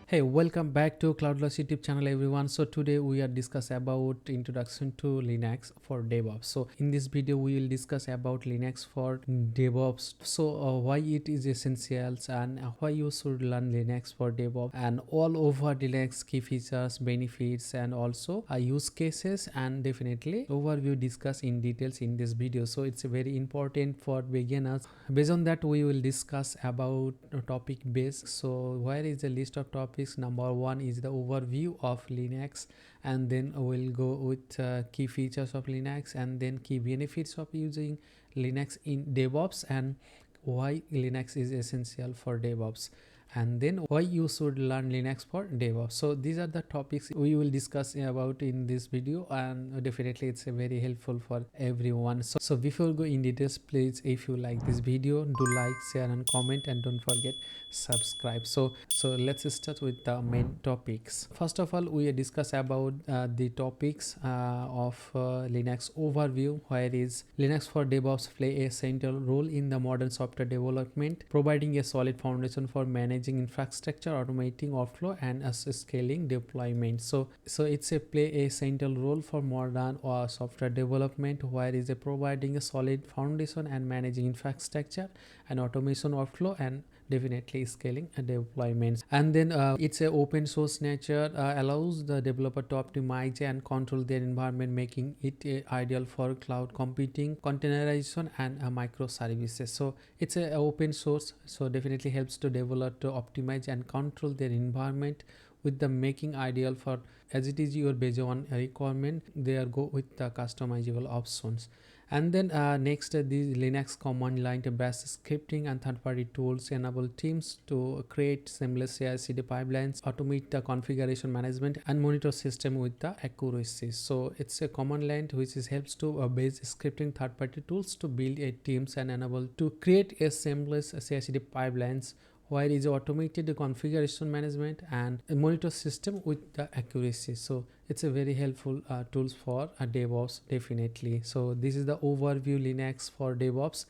Hey, welcome back to ClouDolus YouTube channel, everyone. So today we are discuss about introduction to Linux for DevOps. So in this video we will discuss about Linux for DevOps. So why it is essentials and why you should learn Linux for DevOps, and all over Linux key features, benefits, and also use cases, and definitely overview discuss in details in this video. So it's very important for beginners. Based on that, we will discuss about topic base. So where is the list of topics? Number one is the overview of Linux, and then we'll go with key features of Linux, and then key benefits of using Linux in DevOps, and why Linux is essential for DevOps, and then why you should learn Linux for DevOps. So these are the topics we will discuss about in this video, and definitely it's very helpful for everyone. So before go in details, please, if you like this video, do like, share, and comment, and don't forget subscribe. So let's start with the main topics. First of all, we discuss about the topics of Linux overview. Where is Linux for DevOps play a central role in the modern software development, providing a solid foundation for managing infrastructure, automating workflow, and scaling deployment. So it's a play a central role for modern or software development, where is a providing a solid foundation and managing infrastructure and automation workflow, and definitely scaling and deployments. And then it's a open source nature, allows the developer to optimize and control their environment, making it ideal for cloud computing, containerization, and microservices. So it's a open source, so definitely helps to developer to optimize and control their environment, with the making ideal for as it is your based on requirement. They are go with the customizable options. And then next, the Linux command line based scripting and third-party tools enable teams to create seamless CI/CD pipelines, automate the configuration management, and monitor system with the accuracy. So it's a command line which is helps to base scripting third-party tools to build a teams and enable to create a seamless CI/CD pipelines, while is automated configuration management and a monitor system with the accuracy. So it's a very helpful tools for DevOps, definitely. So this is the overview Linux for DevOps,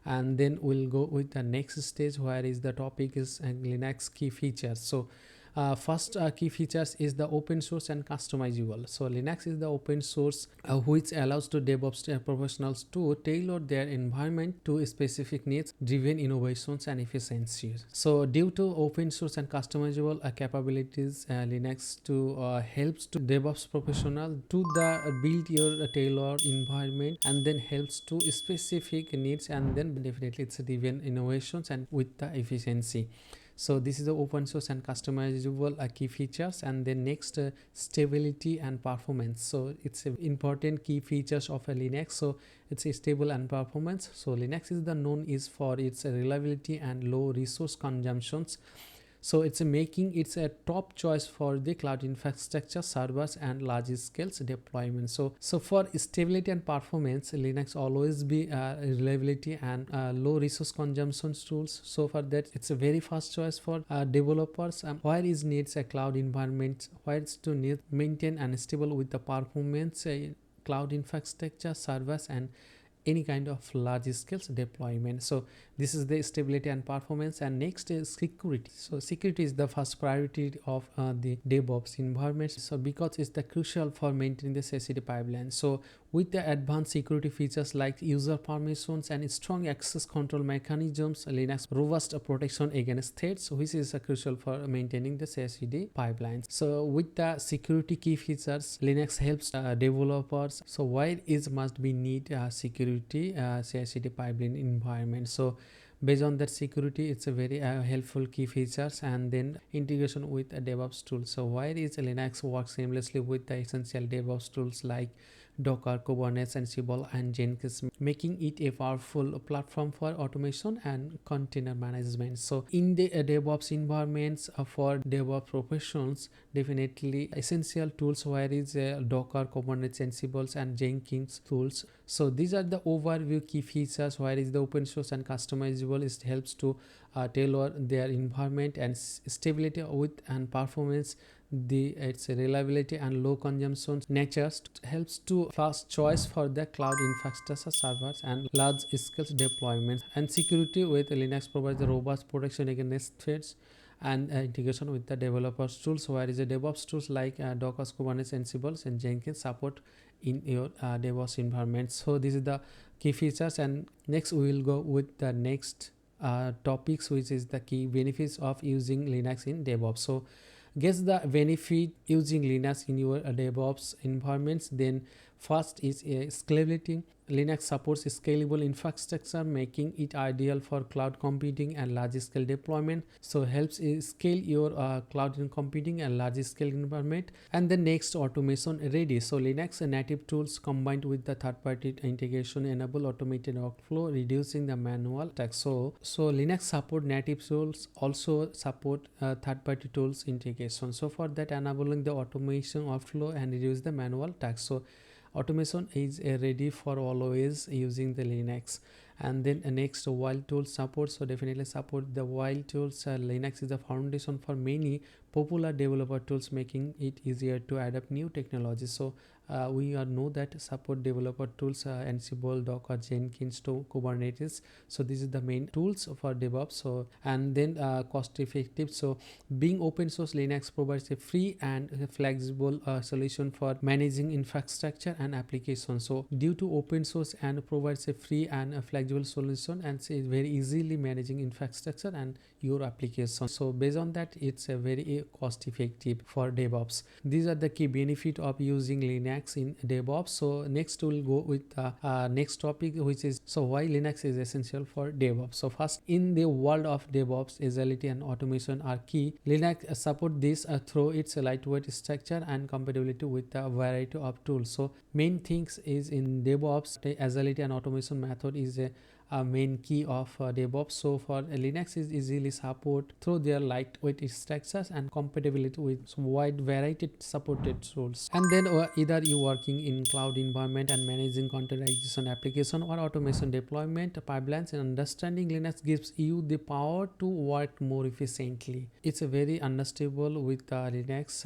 and then we'll go with the next stage, where is the topic is Linux key features. So first key features is the open source and customizable. So Linux is the open source which allows to DevOps professionals to tailor their environment to specific needs, driven innovations and efficiencies. So due to open source and customizable capabilities, Linux to helps to DevOps professional to the build your tailored environment, and then helps to specific needs, and then definitely it's driven innovations and with the efficiency. So this is the open source and customizable key features. And then next, stability and performance. So it's important key features of a Linux. So it's a stable and performance. So Linux is the known is for its reliability and low resource consumptions. So it's making it's a top choice for the cloud infrastructure, servers, and large scale deployment. So for stability and performance, Linux always be reliability and low resource consumption tools. So for that, it's a very fast choice for developers. Where is needs a cloud environment, where it's to need maintain and stable with the performance cloud infrastructure, servers, and any kind of large scale deployment. So this is the stability and performance. And next is security. So security is the first priority of the DevOps environment. So because it's the crucial for maintaining the CI/CD pipeline. So with the advanced security features like user permissions and strong access control mechanisms, Linux robust protection against threats, which is crucial for maintaining the CI/CD pipelines. So with the security key features, Linux helps developers. So why is must be need security CI/CD pipeline environment. So based on that security, it's a very helpful key features. And then integration with a DevOps tool. So why is Linux works seamlessly with the essential DevOps tools like Docker, Kubernetes, and Ansible, and Jenkins, making it a powerful platform for automation and container management. So in the DevOps environments for DevOps professionals, definitely essential tools where is Docker, Kubernetes, Ansible, and Jenkins tools. So these are the overview key features. Where is the open source and customizable, it helps to tailor their environment, and stability with and performance, its reliability and low consumption nature helps to fast choice for the cloud infrastructure, servers, and large scale deployments. And security with Linux provides the robust protection against threats, and integration with the developers tools, where is the DevOps tools like Docker, Kubernetes, Ansible, and Jenkins support in your DevOps environment. So this is the key features, and next we will go with the next topics, which is the key benefits of using Linux in DevOps. So guess the benefit using Linux in your DevOps environments. Then first is scalability. Linux supports scalable infrastructure, making it ideal for cloud computing and large scale deployment. So helps scale your cloud computing and large scale environment. And the next, automation ready. So Linux native tools combined with the third party integration enable automated workflow, reducing the manual tasks. So Linux support native tools, also support third party tools integration. So for that, enabling the automation workflow and reduce the manual tasks. So automation is ready for always using the Linux. And then next, while tools support. So definitely support the while tools. Linux is the foundation for many popular developer tools, making it easier to adapt new technologies. So we know that support developer tools, Ansible, Docker, Jenkins to Kubernetes. So this is the main tools for DevOps. So and then cost effective. So being open source, Linux provides a free and flexible solution for managing infrastructure and applications. So due to open source and provides a free and a flexible solution, and it's very easily managing infrastructure and your application. So based on that, it's a very cost effective for DevOps. These are the key benefit of using Linux in DevOps. So next we'll go with the next topic, which is so why Linux is essential for DevOps. So first, in the world of DevOps, agility and automation are key. Linux support this through its lightweight structure and compatibility with a variety of tools. So main things is in DevOps, the agility and automation method is a main key of DevOps. So for Linux is easily support through their lightweight structures and compatibility with wide variety supported tools. And then either you working in cloud environment and managing containerization application or automation deployment pipelines, and understanding Linux gives you the power to work more efficiently. It's a very understandable with Linux.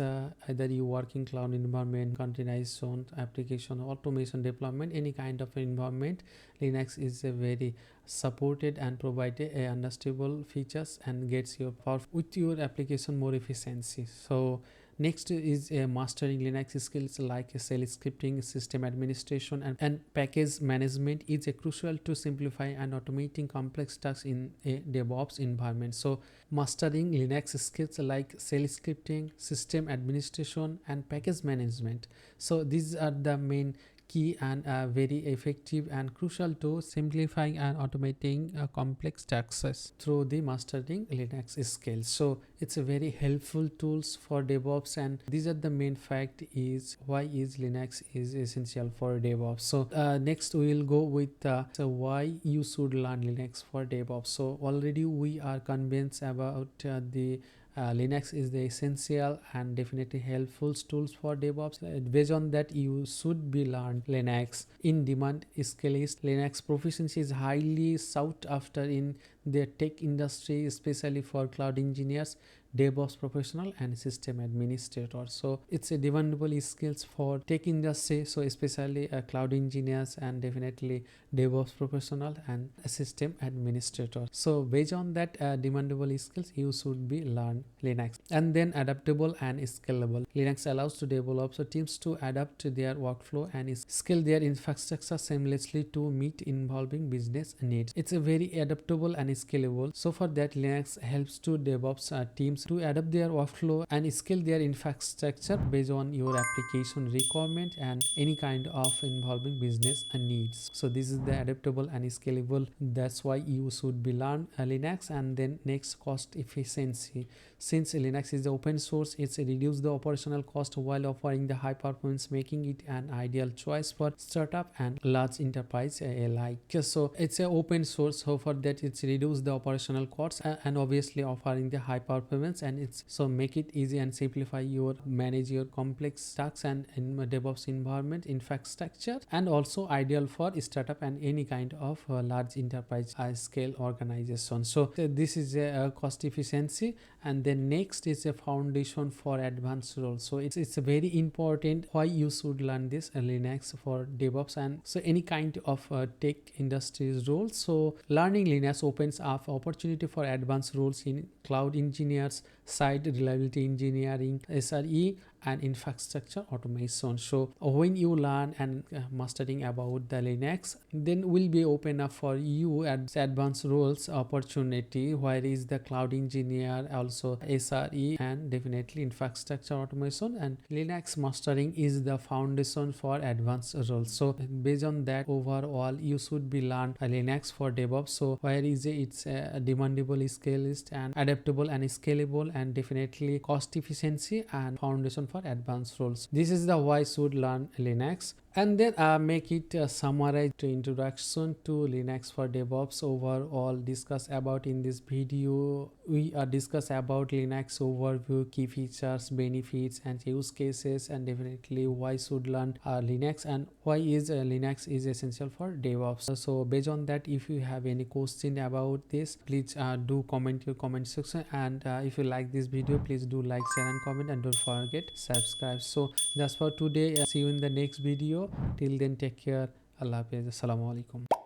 Either you work in cloud environment, containerization application, automation deployment, any kind of environment, Linux is a very supported and provided a understandable features and gets your power with your application more efficiency. So next is mastering Linux skills like shell scripting, system administration, and package management is crucial to simplify and automating complex tasks in a DevOps environment. So mastering Linux skills like shell scripting, system administration, and package management. So these are the main key and very effective and crucial to simplifying and automating complex tasks through the mastering Linux skills. So it's a very helpful tools for DevOps, and these are the main fact is why is Linux is essential for DevOps. So next we will go with so why you should learn Linux for DevOps. So already we are convinced about the Linux is the essential and definitely helpful tools for DevOps. Based on that, you should be learn Linux. In demand skills, Linux proficiency is highly sought after in the tech industry, especially for cloud engineers, DevOps professional, and system administrator. So it's a demandable skills for tech industry, so especially cloud engineers and definitely DevOps professional and a system administrator. So based on that demandable skills, you should be learn Linux. And then adaptable and scalable. Linux allows to develop so teams to adapt their workflow and scale their infrastructure seamlessly to meet evolving business needs. It's a very adaptable and scalable. So for that, Linux helps to DevOps teams to adapt their workflow and scale their infrastructure based on your application requirement and any kind of involving business needs. So this is the adaptable and scalable. That's why you should be learn Linux. And then next, cost efficiency. Since Linux is the open source, it's reduce the operational cost while offering the high performance, making it an ideal choice for startup and large enterprise alike. So it's an open source, so for that it's reduce the operational costs and obviously offering the high performance, and it's so make it easy and simplify your manage your complex tasks and in DevOps environment infrastructure, and also ideal for startup and any kind of large enterprise scale organization. So this is a cost efficiency. And then next is a foundation for advanced roles. So it's a very important why you should learn this Linux for DevOps and so any kind of tech industries roles. So learning Linux opens up opportunity for advanced roles in cloud engineers, maintenance, site reliability engineering, SRE, and infrastructure automation. So when you learn and mastering about the Linux, then will be open up for you at advanced roles opportunity, where is the cloud engineer, also SRE, and definitely infrastructure automation. And Linux mastering is the foundation for advanced roles. So based on that, overall you should be learn Linux for DevOps. So where is it's demandable, scalist, and adaptable and scalable, and definitely cost efficiency and foundation for advanced roles. This is the why should learn Linux. And then make it summarize to introduction to Linux for DevOps. Overall discuss about in this video, we discuss about Linux overview, key features, benefits, and use cases, and definitely why should learn Linux, and why is Linux is essential for DevOps. So based on that, if you have any question about this, please do comment your comment section. And if you like this video, please do like, share, and comment, and don't forget subscribe. So that's for today. See you in the next video. Till then, take care. Allah Hafiz. Assalamu alaikum.